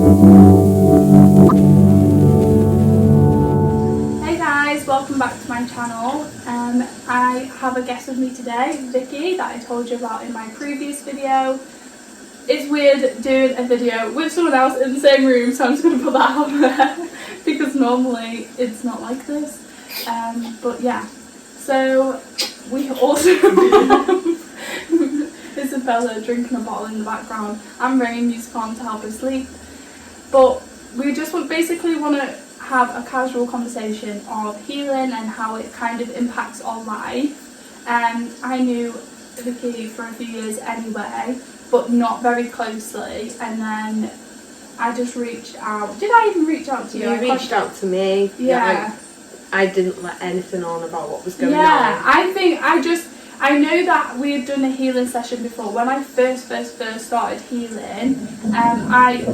Hey guys, welcome back to my channel. I have a guest with me today, Vicky, that I told you about in my previous video. It's weird doing a video with someone else in the same room, so I'm just going to put that out there because normally it's not like this. But yeah, so we also Isabella drinking a bottle in the background. I'm bringing music on to help her sleep. But we just basically want to have a casual conversation of healing and how it kind of impacts our life. I knew Vicky for a few years anyway, but not very closely. And then I just reached out. Did I even reach out to you? You reached out to me. Yeah. I didn't let anything on about what was going on. Yeah, I know that we had done a healing session before. When I first started healing, I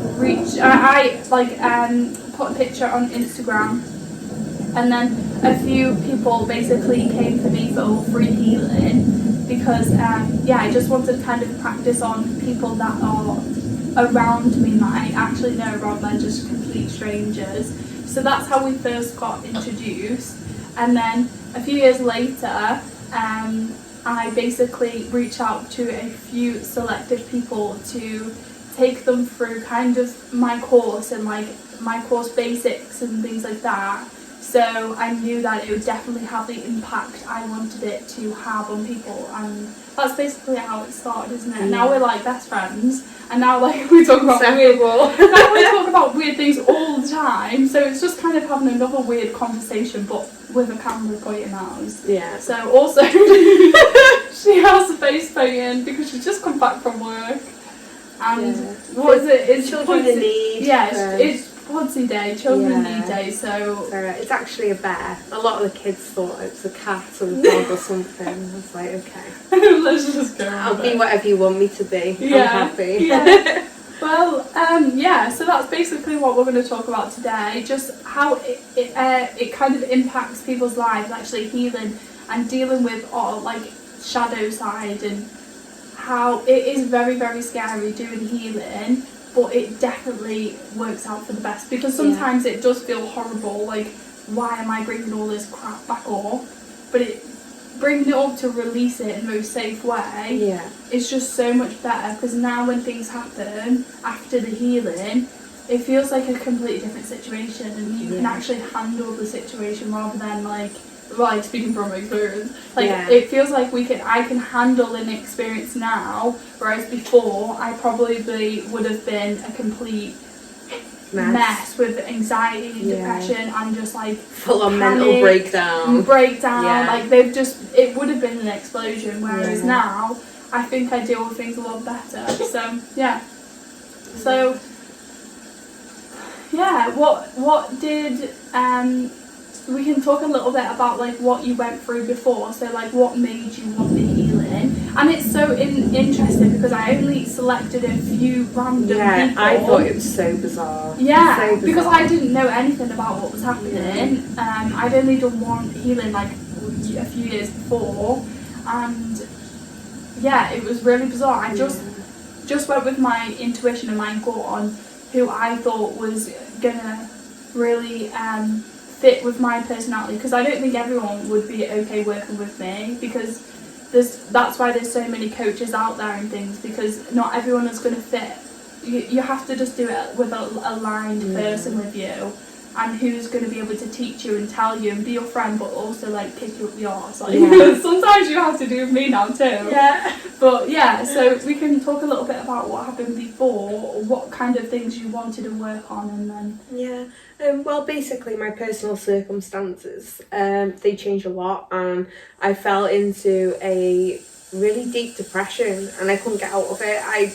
put a picture on Instagram, and then a few people basically came to me for free healing because I just wanted to kind of practice on people that are around me that I actually know rather than just complete strangers. So that's how we first got introduced, and then a few years later, I basically reached out to a few selected people to take them through kind of my course and like my course basics and things like that. So I knew that it would definitely have the impact I wanted it to have on people, and that's basically how it started, isn't it? Yeah. Now we're like best friends, and now like we talk about weird things all the time. So it's just kind of having another weird conversation, but with a camera pointing at us. Yeah. So also she has a face painting because she's just come back from work, and what is it? It's children in need. Yeah, it's Pudsey Day, Children Need Day, so it's actually a bear. A lot of the kids thought it was a cat or a dog or something. I was like, okay. Let's just go. I'll be whatever you want me to be. Yeah. I'm happy. Yeah. Well, so that's basically what we're going to talk about today, just how it kind of impacts people's lives, actually healing and dealing with our like shadow side, and how it is very, very scary doing healing, but it definitely works out for the best, because sometimes it does feel horrible, like why am I bringing all this crap back up, but bringing it up to release it in the most safe way is just so much better, because now when things happen after the healing, it feels like a completely different situation, and you can actually handle the situation rather than like speaking from experience, it feels like I can handle an experience now, whereas before I probably would have been a complete mess with anxiety and depression and just like full on mental breakdown. Like it would have been an explosion, whereas now I think I deal with things a lot better. What did we can talk a little bit about like what you went through before, so like what made you want the healing. And it's so interesting because I only selected a few random people. I thought it was so bizarre. Because I didn't know anything about what was happening. I'd only done one healing like a few years before, and it was really bizarre. I just went with my intuition and my gut on who I thought was gonna really fit with my personality, because I don't think everyone would be okay working with me, because that's why there's so many coaches out there and things, because not everyone is going to fit. You have to just do it with a aligned person with you, and who's going to be able to teach you and tell you and be your friend, but also like kick you up the arse. Sometimes you have to do with me now too. But so we can talk a little bit about what happened before, what kind of things you wanted to work on, and then well, basically my personal circumstances, they changed a lot, and I fell into a really deep depression and I couldn't get out of it. I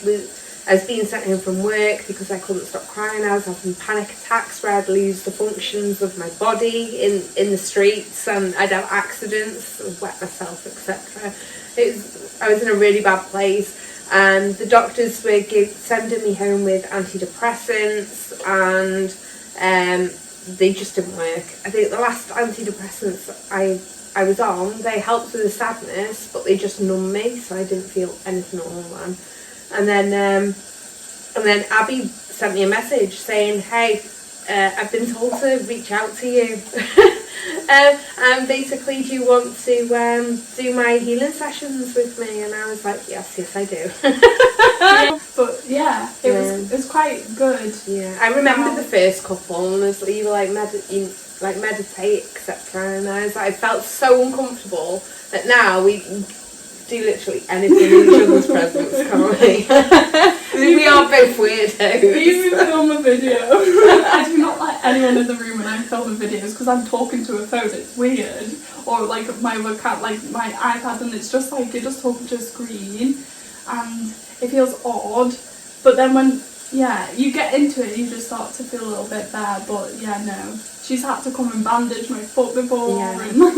was being sent home from work because I couldn't stop crying. I was having panic attacks where I'd lose the functions of my body in the streets, and I'd have accidents, wet myself, etc. I was in a really bad place, and the doctors were sending me home with antidepressants, and they just didn't work. I think the last antidepressants I was on, they helped with the sadness, but they just numbed me, so I didn't feel anything at all then. And then Abby sent me a message saying, hey, I've been told to reach out to you. And basically, do you want to do my healing sessions with me? And I was like, yes, I do. Yeah, but yeah, it was quite good. Yeah, I remember the first couple, and you were like, meditate, etc. And I was like, I felt so uncomfortable that now we do literally anything in each other's presence, can't we? We are both weirdos. We even film a video. I do not let anyone in the room when I'm filming videos because I'm talking to a phone. It's weird. Or like my webcam, like my iPad, and it's just like you're just talking to a screen, and it feels odd. But then when you get into it, you just start to feel a little bit better. But yeah, no, she's had to come and bandage my foot before, and like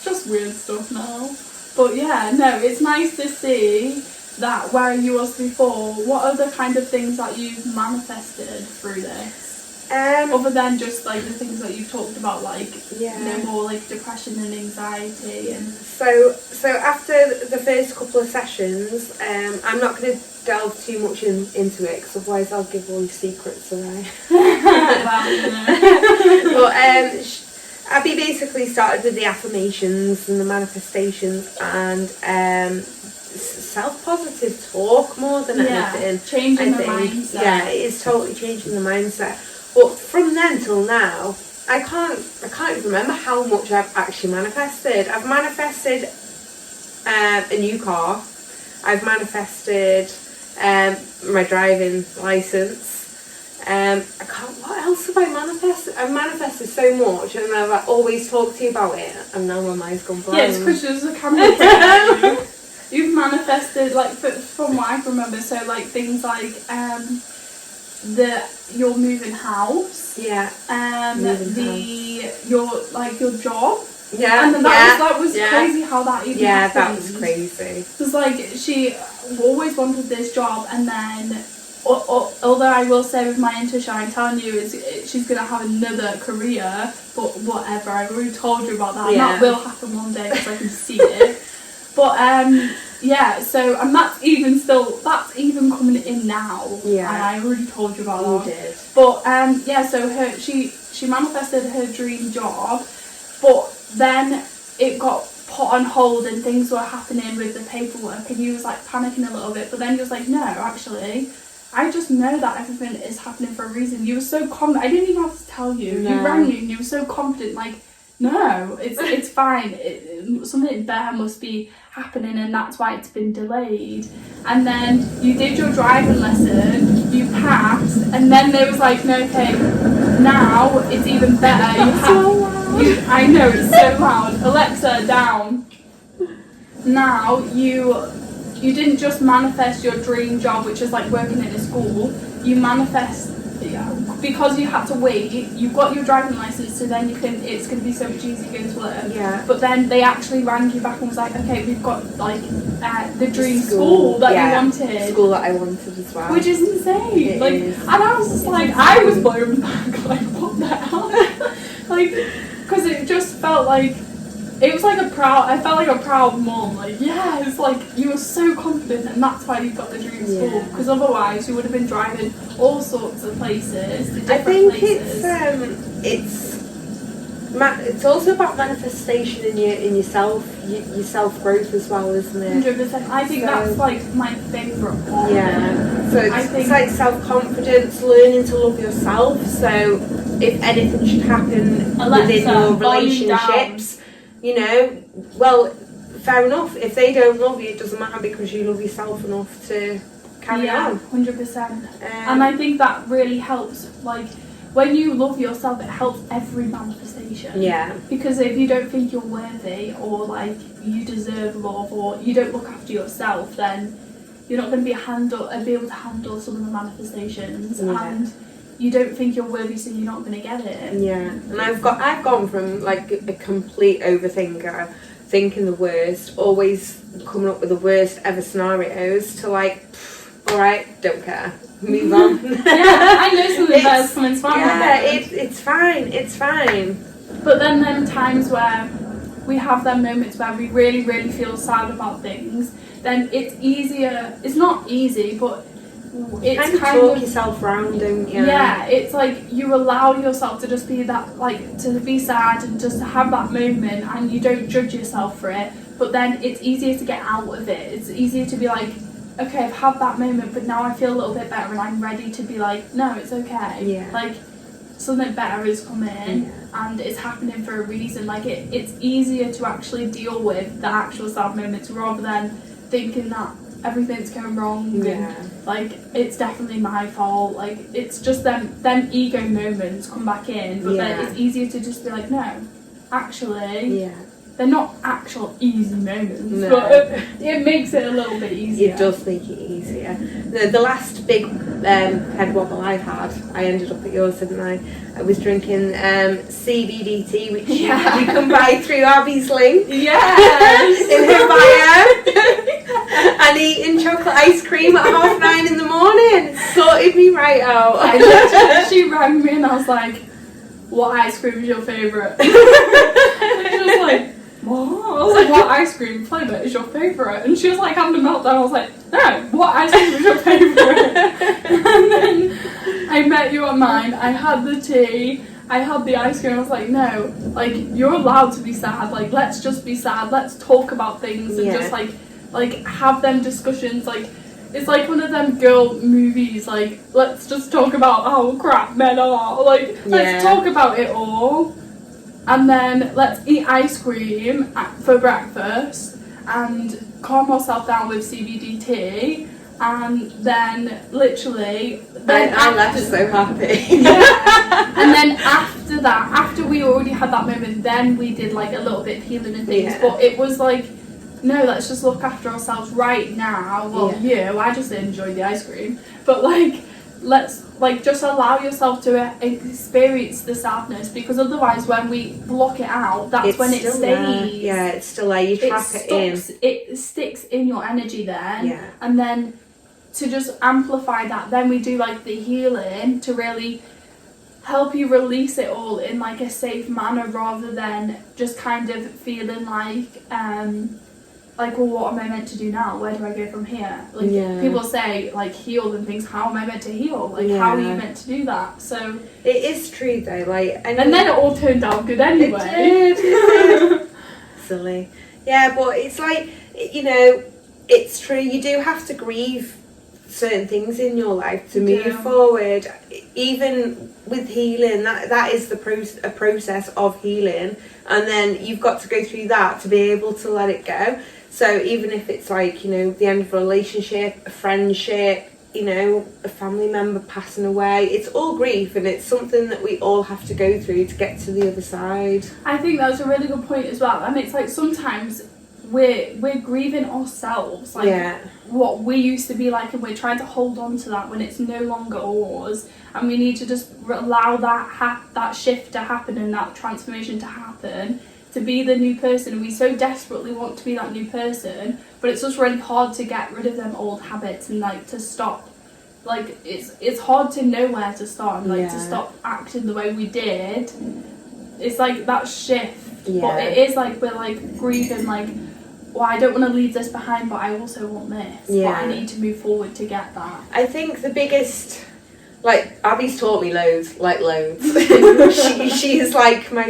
just weird stuff now. But yeah, no, it's nice to see that where you was before. What other kind of things that you've manifested through this? Other than just like the things that you've talked about, like no more like depression and anxiety and. So after the first couple of sessions, I'm not going to delve too much into it because otherwise I'll give all your secrets away. Well, you know. But Abby basically started with the affirmations and the manifestations and self-positive talk more than anything. Changing the mindset. Yeah, it is totally changing the mindset. But from then till now, I can't even remember how much I've actually manifested. I've manifested a new car. I've manifested my driving license. What else have I manifested? I've manifested so much, and I've always talked to you about it, and now my mind's gone blank. Yeah, it's because there's a camera. You've manifested, like, from what I can remember, so like things like your moving house. Yeah. Your job. Yeah. And then that was crazy how that even happened. Yeah, that was crazy. Because like she always wanted this job, and then. Although I will say with my intuition, I'm telling you, she's going to have another career, but whatever, I've already told you about that, and that will happen one day because I can see it. But so, and that's even coming in now, and I already told you about that. You did. But so she manifested her dream job, but then it got put on hold and things were happening with the paperwork, and you was like panicking a little bit, but then you was like, no, actually, I just know that everything is happening for a reason. You were so confident. I didn't even have to tell you. No. You rang me and you were so confident. Like, no, it's fine. Something better must be happening, and that's why it's been delayed. And then you did your driving lesson. You passed, and then there was like, no, okay, now it's even better. I know, it's so loud. Alexa, down. Now you didn't just manifest your dream job, which is like working in a school. You manifest, because you had to wait, you got your driving license, so then it's going to be so much easier going to work. Yeah. But then they actually rang you back and was like, okay, we've got like the dream school that you wanted. School that I wanted as well. Which is insane. And I was just like, I was blown back, like, what the hell? Like, because it just felt like, it was like I felt like a proud mom, like, it's like, you were so confident, and that's why you got the dream school, because otherwise you would have been driving all sorts of places, to different places. It's also about manifestation in yourself, your self-growth as well, isn't it? 100%. I think that's like my favourite part. Yeah, so it's like self-confidence, learning to love yourself, so if anything should happen within your relationships, you know, well, fair enough. If they don't love you, it doesn't matter because you love yourself enough to carry on. 100%. And I think that really helps. Like, when you love yourself, it helps every manifestation. Yeah. Because if you don't think you're worthy, or like you deserve love, or you don't look after yourself, then you're not going to be able to handle some of the manifestations. Yeah. And you don't think you're worthy, so you're not going to get it. Yeah, and I've gone from like a complete overthinker, thinking the worst, always coming up with the worst ever scenarios, to like, all right, don't care, move on. I know something better coming from. Yeah, it's fine. But then times where we have them moments where we really, really feel sad about things, then it's easier. It's not easy, but it's kind of talk yourself round, don't you? Yeah, it's like you allow yourself to just be that, like, to be sad and just to have that moment, and you don't judge yourself for it. But then it's easier to get out of it. It's easier to be like, okay, I've had that moment, but now I feel a little bit better, and I'm ready to be like, no, it's okay. Yeah. Like, something better is coming, and it's happening for a reason. Like, it's easier to actually deal with the actual sad moments rather than thinking that everything's going wrong and like it's definitely my fault. Like, it's just them ego moments come back in, but then it's easier to just be like, no, actually they're not actual easy moments, but it makes it a little bit easier. It does make it easier. The last big head wobble I had, I ended up at yours, didn't I? I was drinking CBD tea, which you can buy through Abby's link. Yes! In her bio. And eating chocolate ice cream at 9:30 in the morning. Sorted me right out. She rang me and I was like, what ice cream is your favourite? And she was like, what? I was like, what ice cream flavour is your favourite? And she was like having a meltdown. I was like, no, what ice cream is your favourite? And then I met you at mine. I had the tea. I had the ice cream. I was like, no, like, you're allowed to be sad. Like, let's just be sad. Let's talk about things and just like have them discussions. Like, it's like one of them girl movies. Like, let's just talk about how crap men are. Like, let's talk about it all. And then let's eat ice cream for breakfast and calm ourselves down with CBD tea. And then literally... I left so happy. And then after that, after we already had that moment, then we did like a little bit of healing and things. But it was like, no, let's just look after ourselves right now. Well, I just enjoyed the ice cream. But like, let's like just allow yourself to experience the sadness, because otherwise when we block it out, that's when it stays. There. It's still there. You trap it in. It sticks in your energy then. And then to just amplify that, then we do like the healing to really help you release it all in like a safe manner, rather than just kind of feeling like, well, what am I meant to do now? Where do I go from here? Like, people say, like, heal and things. How am I meant to heal? Like, how are you meant to do that? So it is true, though. Like, and then it all turned out good anyway. It did. Silly. Yeah, but it's like, you know, it's true. You do have to grieve certain things in your life to move forward. Even with healing, that is a process of healing, and then you've got to go through that to be able to let it go. So even if it's like, you know, the end of a relationship, a friendship, you know, a family member passing away, it's all grief, and it's something that we all have to go through to get to the other side. I think that's a really good point as well. And it's like sometimes we're grieving ourselves, like what we used to be like, and we're trying to hold on to that when it's no longer ours, and we need to just allow that shift to happen and that transformation to happen, to be the new person. And we so desperately want to be that new person, but it's just really hard to get rid of them old habits and like to stop. Like, it's hard to know where to start and like to stop acting the way we did. It's like that shift, but it is like we're like grieving, like, well, I don't want to leave this behind, but I also want this. But I need to move forward to get that. I think the biggest, like, Abby's taught me loads. She's like my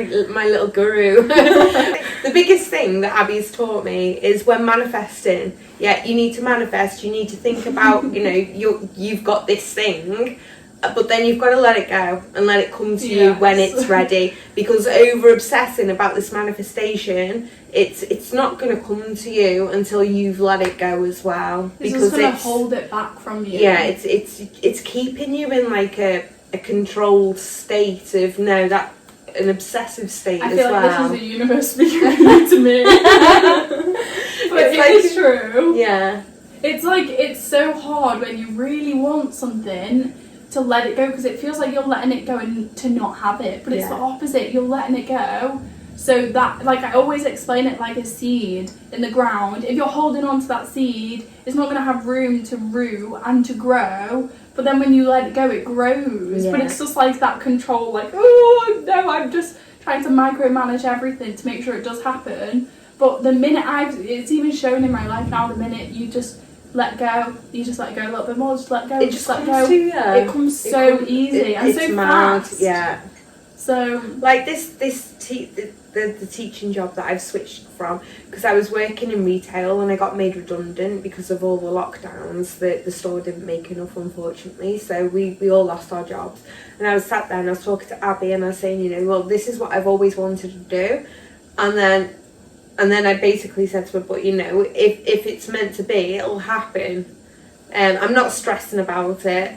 little guru. The biggest thing that Abby's taught me is when manifesting, you need to manifest, you need to think about, you know, you've got this thing, but then you've got to let it go and let it come to you when it's ready, because over obsessing about this manifestation, it's not going to come to you until you've let it go as well, because it's going to hold it back from you. It's keeping you in like a controlled state of an obsessive state as well. I feel like this is the universe speaking to me. But it's true. It's like, it's so hard when you really want something to let it go, because it feels like you're letting it go and to not have it, but it's the opposite. You're letting it go, so that, like, I always explain it like a seed in the ground. If you're holding on to that seed, it's not going to have room to root and to grow, but then when you let it go, it grows. But it's just like that control, like, oh no, I'm just trying to micromanage everything to make sure it does happen. But the minute it's even shown in my life now, the minute you just let go. You just let go a little bit more. Just let go. It just let comes go. to you. It comes so easy and so mad. fast. Yeah. So like the teaching job that I've switched from, because I was working in retail and I got made redundant because of all the lockdowns. The store didn't make enough, unfortunately, so we all lost our jobs. And I was sat there and I was talking to Abby and I was saying, you know, well, this is what I've always wanted to do. And then I basically said to her, but you know, if it's meant to be, it'll happen. I'm not stressing about it.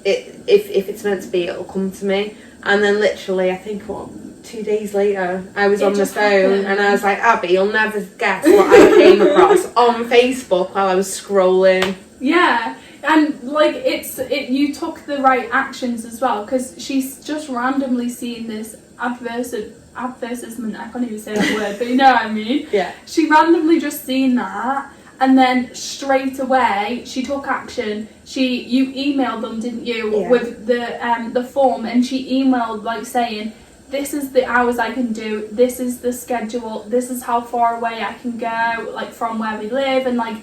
If it's meant to be, it'll come to me. And then literally, I think 2 days later, I was on the phone and I was like, Abby, you'll never guess what I came across on Facebook while I was scrolling. Yeah, and like you took the right actions as well, because she's just randomly seen this advertisement. I can't even say that word, but you know what I mean. Yeah. She randomly just seen that, and then straight away she took action. You emailed them, didn't you, with the form, and she emailed like saying, this is the hours I can do, this is the schedule, this is how far away I can go, like from where we live, and like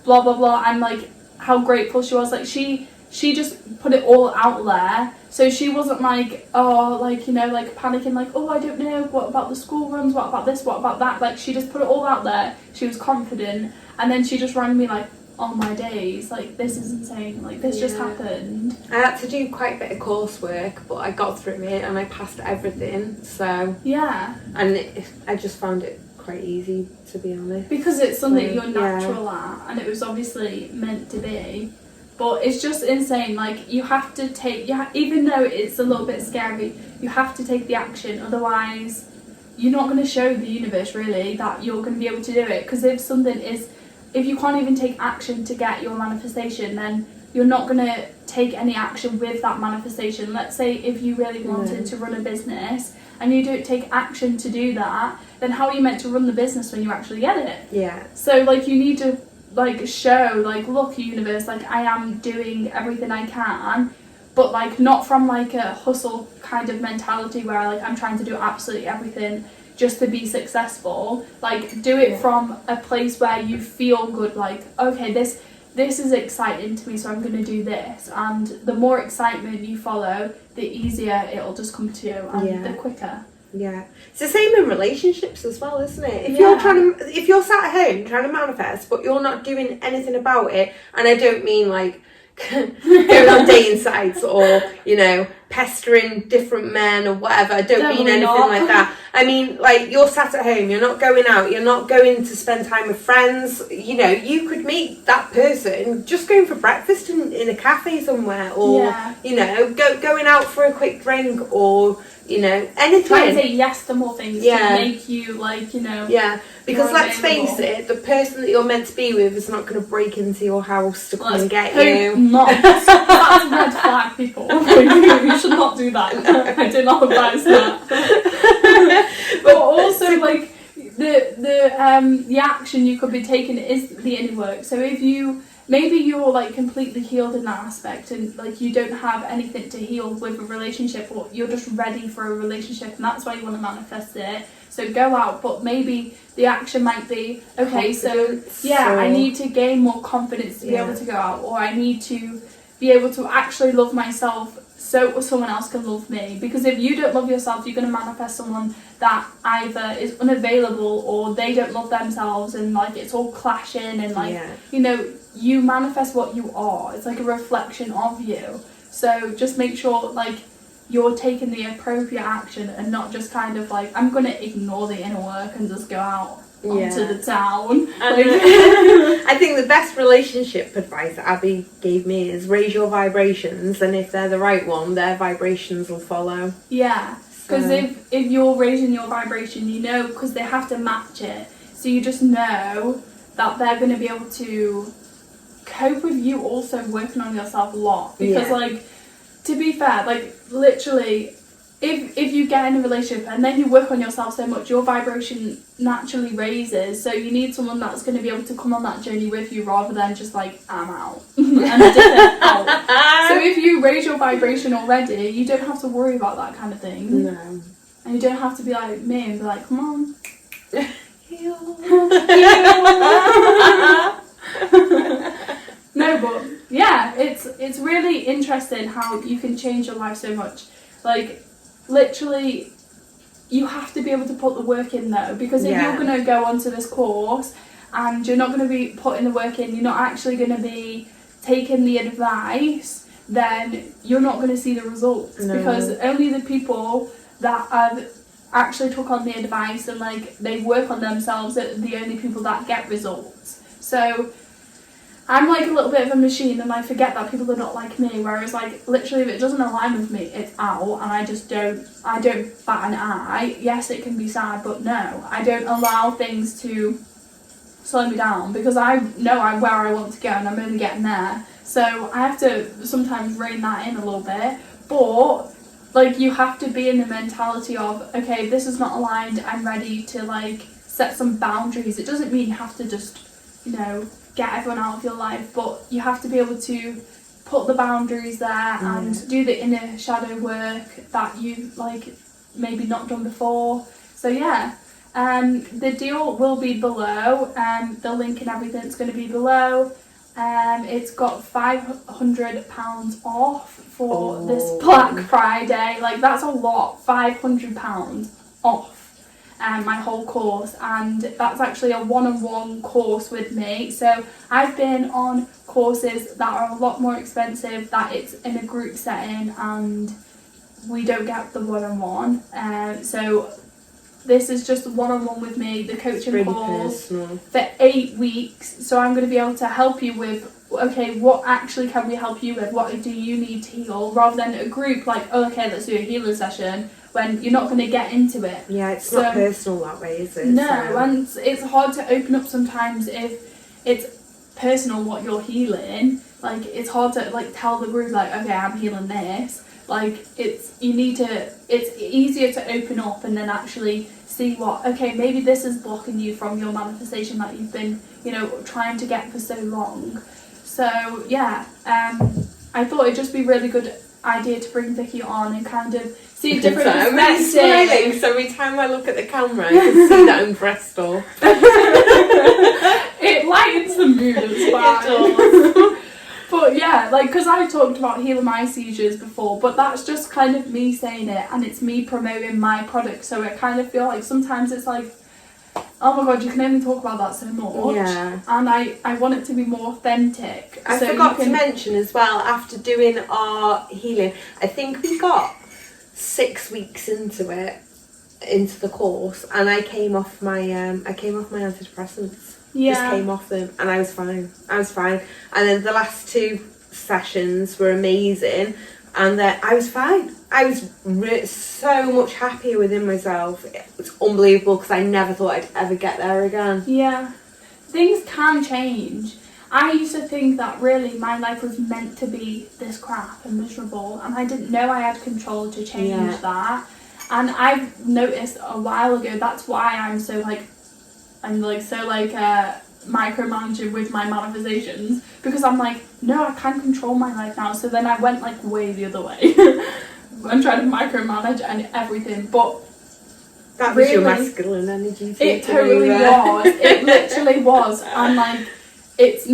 blah blah blah, and like how grateful she was. Like she just put it all out there, so she wasn't like, oh, like, you know, like panicking, like, oh, I don't know, what about the school runs, what about this, what about that. Like, she just put it all out there. She was confident, and then she just rang me like, oh my days, like, this is insane, like, this just happened. I had to do quite a bit of coursework, but I got through it and I passed everything, so yeah. And I just found it quite easy, to be honest, because it's something you're natural at, and it was obviously meant to be. But it's just insane. Like, you have to take, even though it's a little bit scary, you have to take the action. Otherwise, you're not going to show the universe really that you're going to be able to do it. Because if you can't even take action to get your manifestation, then you're not going to take any action with that manifestation. Let's say if you really wanted to run a business and you don't take action to do that, then how are you meant to run the business when you actually get it? Yeah. So like, you need to like show, like, look, universe, like, I am doing everything I can, but like not from like a hustle kind of mentality where like I'm trying to do absolutely everything just to be successful. Like, do it from a place where you feel good, like, okay, this is exciting to me, so I'm going to do this. And the more excitement you follow, the easier it'll just come to you, and the quicker. Yeah, it's the same in relationships as well, isn't it? If you're sat at home trying to manifest, but you're not doing anything about it, and I don't mean like going on dating sites or, you know, pestering different men or whatever. I don't mean anything like that. I mean, like, you're sat at home, you're not going out, you're not going to spend time with friends. You know, you could meet that person just going for breakfast in a cafe somewhere, or you know, going out for a quick drink, or, you know, anything. Try and say yes to more things to make you, like, you know. Yeah, because let's face it, the person that you're meant to be with is not going to break into your house to come and get you. Not. That's a red flag, people. You should not do that. No. I do not advise that. But also, like, the action you could be taking is the inner work. So if maybe you're like completely healed in that aspect, and like you don't have anything to heal with a relationship, or you're just ready for a relationship, and that's why you want to manifest it. So go out, but maybe the action might be, okay, I need to gain more confidence to be able to go out, or I need to be able to actually love myself so someone else can love me. Because if you don't love yourself, you're going to manifest someone that either is unavailable or they don't love themselves, and like it's all clashing, and like you know, you manifest what you are. It's like a reflection of you. So just make sure like you're taking the appropriate action, and not just kind of like, I'm going to ignore the inner work and just go out onto the town. I think the best relationship advice that Abby gave me is raise your vibrations, and if they're the right one, their vibrations will follow. Yeah, because if you're raising your vibration, you know, because they have to match it, so you just know that they're going to be able to cope with you also working on yourself a lot. Because like, to be fair, like literally, if you get in a relationship and then you work on yourself so much, your vibration naturally raises. So you need someone that's going to be able to come on that journey with you, rather than just like, I'm out and out. So if you raise your vibration already, you don't have to worry about that kind of thing. No. And you don't have to be like me and be like, come on. No, but yeah, it's really interesting how you can change your life so much. Like, literally, you have to be able to put the work in though, because if you're going to go onto this course and you're not going to be putting the work in, you're not actually going to be taking the advice, then you're not going to see the results. No. Because only the people that have actually took on the advice and like they work on themselves are the only people that get results. So I'm like a little bit of a machine, and I forget that people are not like me, whereas like literally if it doesn't align with me, it's out, and I don't bat an eye. Yes, it can be sad, but no, I don't allow things to slow me down, because I know where I want to go and I'm only getting there. So I have to sometimes rein that in a little bit, but like you have to be in the mentality of, okay, this is not aligned, I'm ready to like set some boundaries. It doesn't mean you have to just, get everyone out of your life, but you have to be able to put the boundaries there and do the inner shadow work that you've like maybe not done before. So yeah, the deal will be below, the link and everything's going to be below. It's got £500 off for this Black Friday. Like, that's a lot, £500 off. My whole course, and that's actually a one-on-one course with me. So I've been on courses that are a lot more expensive, that it's in a group setting and we don't get the one-on-one. So this is just one-on-one with me, the coaching calls for 8 weeks. So I'm going to be able to help you with, okay, what actually can we help you with? What do you need to heal? Rather than a group like, oh, okay, let's do a healing session, when you're not going to get into it. Yeah, it's not personal that way, is it? No, and it's hard to open up sometimes if it's personal what you're healing. Like, it's hard to like tell the group like, okay, I'm healing this. Like, it's easier to open up and then actually see what, okay, maybe this is blocking you from your manifestation that you've been, trying to get for so long. So yeah, I thought it'd just be a really good idea to bring Vicky on and kind of see a different perspective. I'm really smiling, so every time I look at the camera I can see that I'm dressed up. It lightens the mood as well. It does. But yeah, like, because I talked about healing my seizures before, but that's just kind of me saying it, and it's me promoting my product. So I kind of feel like sometimes it's like, oh my god, you can only talk about that so much. Yeah. And I want it to be more authentic. I forgot to mention as well, after doing our healing, I think we got 6 weeks into the course, and I came off my antidepressants. Yeah. Just came off them, and I was fine. And then the last 2 sessions were amazing, and then I was fine. I was so much happier within myself. It was unbelievable, because I never thought I'd ever get there again. Yeah. Things can change. I used to think that really my life was meant to be this crap and miserable, and I didn't know I had control to change that. And I've noticed a while ago, that's why I'm so micromanaging with my manifestations, because I'm like, no, I can control my life now. So then I went like way the other way. I'm trying to micromanage and everything, but that was really, your masculine energy. It totally was. It literally was. And like, it's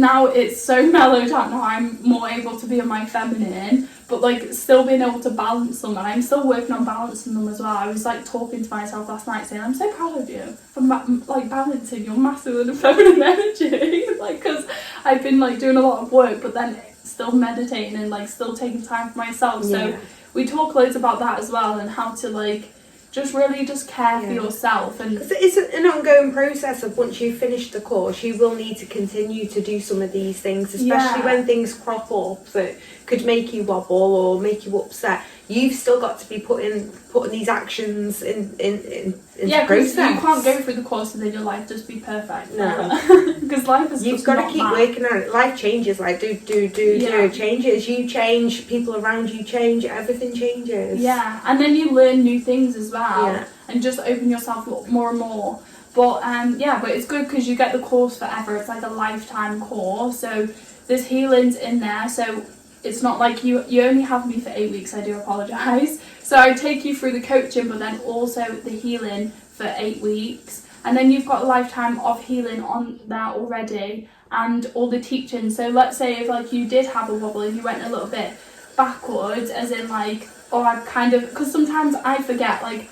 so mellowed out now. I'm more able to be in my feminine, but like still being able to balance them, and I'm still working on balancing them as well. I was like talking to myself last night saying, I'm so proud of you for like balancing your masculine and feminine energy. Like, because I've been like doing a lot of work, but then still meditating and like still taking time for myself. So we talk loads about that as well, and how to like just really just care for yourself. And it's an ongoing process of, once you finish the course, you will need to continue to do some of these things, especially when things crop up that could make you wobble or make you upset. You've still got to be putting these actions into process. You can't go through the course and then your life just be perfect. No, because life is. You've got to keep working on it. Life changes. Like do changes. You change. People around you change. Everything changes. Yeah, and then you learn new things as well, and just open yourself up more and more. But but it's good because you get the course forever. It's like a lifetime course. So there's healings in there. So it's not like you only have me for 8 weeks. I do apologise. So I take you through the coaching, but then also the healing for 8 weeks. And then you've got a lifetime of healing on there already. and all the teaching. So let's say if like you did have a wobble and you went a little bit backwards, as in like, oh, I've kind of, because sometimes I forget like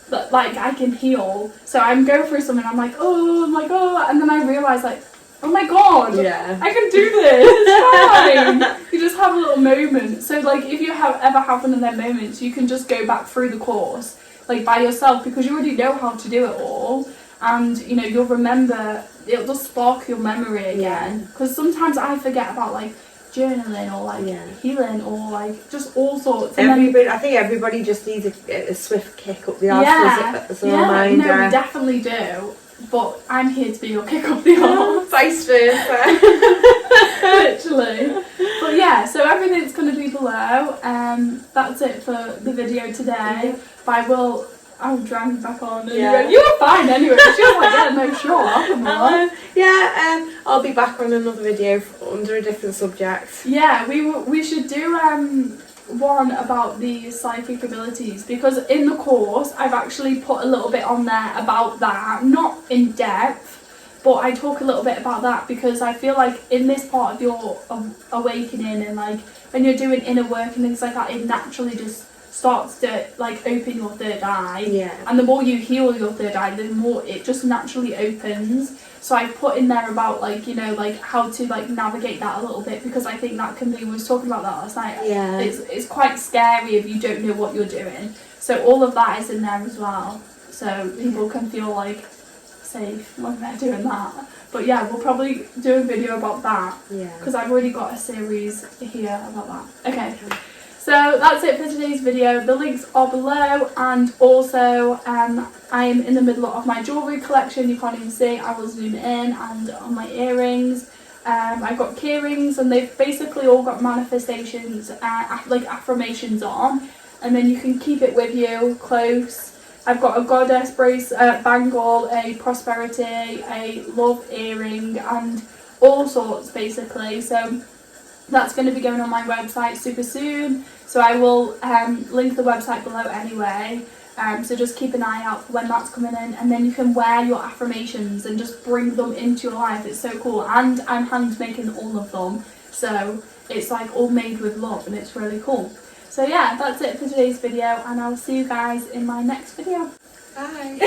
that, like I can heal. So I'm going through something, I'm like, oh, and then I realise like, oh my god, Yeah. I can do this, it's fine. You just have a little moment. So like if you ever have one of them moments, you can just go back through the course like by yourself, because you already know how to do it all, and you know you'll remember, it'll just spark your memory again. Because sometimes I forget about like journaling or like healing or like just all sorts. And I think everybody just needs a swift kick up the arse as a reminder. No, we definitely do. But I'm here to be your kick up the arse. Vice versa. Literally. But yeah, so everything's going to be below. That's it for the video today. But I'll drag you back on. And you were fine anyway. She was like, yeah, no, sure. I'll be back on another video under a different subject. Yeah, we should do one about the psychic abilities, because in the course I've actually put a little bit on there about that, not in depth, but I talk a little bit about that because I feel like in this part of your awakening and like when you're doing inner work and things like that, it naturally just starts to like open your third eye, and the more you heal your third eye, the more it just naturally opens. So I put in there about like, you know, like how to like navigate that a little bit, because I think that can be, we was talking about that last night, it's quite scary if you don't know what you're doing. So all of that is in there as well, so people can feel like safe when they're doing that. But yeah, we'll probably do a video about that, because I've already got a series here about that. Okay. So that's it for today's video. The links are below, and also I am in the middle of my jewellery collection. You can't even see, I will zoom in, and on my earrings. I've got key rings, and they've basically all got manifestations, like affirmations on, and then you can keep it with you close. I've got a goddess bangle, a prosperity, a love earring, and all sorts basically. So that's going to be going on my website super soon, so I will link the website below anyway, so just keep an eye out for when that's coming in, and then you can wear your affirmations and just bring them into your life. It's so cool, and I'm hand making all of them, so it's like all made with love, and it's really cool. So yeah, that's it for today's video, and I'll see you guys in my next video. Bye.